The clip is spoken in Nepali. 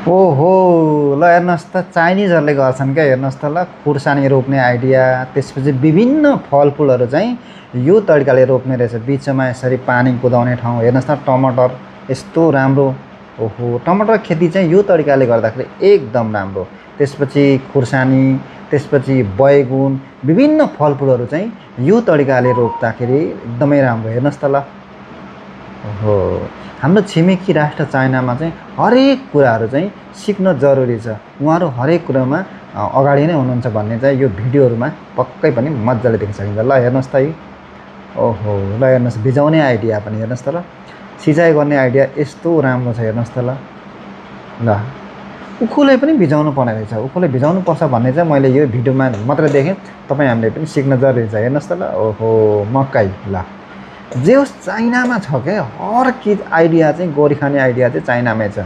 ओहो! ल हेर्नुहोस् त चाइनिजहरूले गर्छन् क्या हेर्नुहोस् त ल खुर्सानी रोप्ने आइडिया, त्यसपछि विभिन्न फलफुलहरू चाहिँ यो तरिकाले रोप्ने रहेछ। बिचमा यसरी पानी कुदाउने ठाउँ हेर्नुहोस् त टमाटर यस्तो राम्रो। ओहो! टमाटर खेती चाहिँ यो तरिकाले गर्दाखेरि एकदम राम्रो। त्यसपछि खुर्सानी, त्यसपछि बैगुन, विभिन्न फलफुलहरू चाहिँ यो तरिकाले रोप्दाखेरि एकदमै राम्रो। हेर्नुहोस् त ल। ओहो! हाम्रो छिमेकी राष्ट्र चाइनामा चाहिँ हरेक कुराहरू चाहिँ सिक्न जरुरी छ। उहाँहरू हरेक कुरामा अगाडि नै हुनुहुन्छ भन्ने चाहिँ यो भिडियोहरूमा पक्कै पनि मजाले देख्न सकिन्छ। ल हेर्नुहोस् त यो। ओहो! ल हेर्नुहोस् भिजाउने आइडिया पनि हेर्नुहोस् त ल। सिँचाइ गर्ने आइडिया यस्तो राम्रो छ हेर्नुहोस् त ल। ल उखुले पनि भिजाउनु पर्ने रहेछ। उखुले भिजाउनु पर्छ भन्ने चाहिँ मैले यो भिडियोमा मात्रै देखेँ। तपाईँ हामीले पनि सिक्न जरुरी छ। हेर्नुहोस् त ल। ओहो! मकै ल। जे होस् चाइनामा छ क्या हर चिज आइडिया चाहिँ गोरी खाने आइडिया चाहिँ चाइनामै छ।